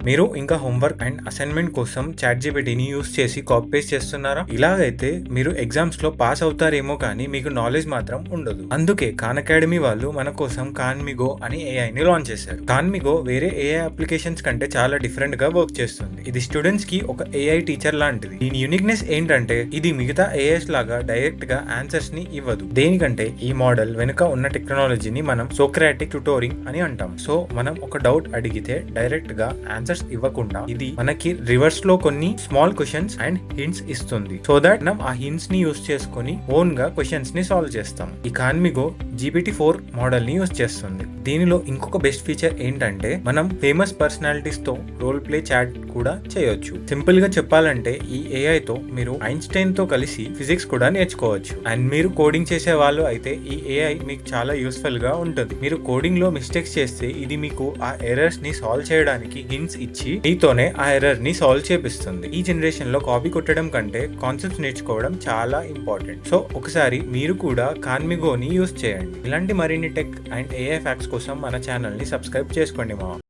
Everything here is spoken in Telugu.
మీరు ఇంకా హోంవర్క్ అండ్ అసైన్మెంట్ కోసం చాట్‌జీపీటీని యూజ్ చేసి కాపీ పేస్ట్ చేస్తున్నారా? ఇలాగైతే మీరు ఎగ్జామ్స్ లో పాస్ అవుతారేమో కానీ మీకు నాలెడ్జ్ మాత్రం ఉండదు. అందుకే ఖాన్ అకాడమీ వాళ్ళు మన కోసం కాన్మిగో అని ఏఐని లాంచ్ చేశారు. కాన్మిగో వేరే ఏఐ అప్లికేషన్స్ కంటే చాలా డిఫరెంట్ గా వర్క్ చేస్తుంది. ఇది స్టూడెంట్స్ కి ఒక ఏఐ టీచర్ లాంటిది. దీని యూనిక్నెస్ ఏంటంటే ఇది మిగతా ఏఐస్ లాగా డైరెక్ట్ గా ఆన్సర్స్ ని ఇవ్వదు. దేనికంటే ఈ మోడల్ వెనుక ఉన్న టెక్నాలజీని మనం సోక్రాటిక్ ట్యూటోరింగ్ అని అంటాం. సో మనం ఒక డౌట్ అడిగితే డైరెక్ట్ గా ఆన్సర్స్ ఇవ్వకుండా ఇది మనకి రివర్స్ లో కొన్ని స్మాల్ క్వశ్చన్స్ అండ్ హింట్స్ ఇస్తుంది. సో దట్ మనం ఆ హింట్స్ ని యూస్ చేసుకుని ఓన్ గా క్వశ్చన్స్ ని సాల్వ్ చేస్తాం. ఈ కాన్మిగో GPT-4 మోడల్ ని యూస్ చేస్తుంది. దీనిలో ఇంకొక బెస్ట్ ఫీచర్ ఏంటంటే మనం ఫేమస్ పర్సనాలిటీస్ తో రోల్ ప్లే చాట్ కూడా చేయొచ్చు. సింపుల్ గా చెప్పాలంటే ఈ ఏఐ తో మీరు ఐన్స్టైన్ తో కలిసి ఫిజిక్స్ కూడా నేర్చుకోవచ్చు. అండ్ మీరు కోడింగ్ చేసే వాళ్ళు అయితే ఈ ఏఐ మీకు చాలా యూస్ఫుల్ గా ఉంటుంది. మీరు కోడింగ్ లో మిస్టేక్స్ చేస్తే ఇది మీకు ఆ ఎర్రర్స్ ని సాల్వ్ చేయడానికి హింట్స్ ఇచ్చి మీతోనే ఆ ఎర్రర్ ని సాల్వ్ చేపిస్తుంది. ఈ జనరేషన్ లో కాపీ కొట్టడం కంటే కాన్సెప్ట్స్ నేర్చుకోవడం చాలా ఇంపార్టెంట్. సో ఒకసారి మీరు కూడా కాన్మిగోని యూస్ చేయండి. ఇలాంటి మరిన్ని టెక్ అండ్ ఏఐ ఫ్యాక్ట్స్ కోసం మన ఛానల్ ని సబ్స్క్రైబ్ చేసుకోండి.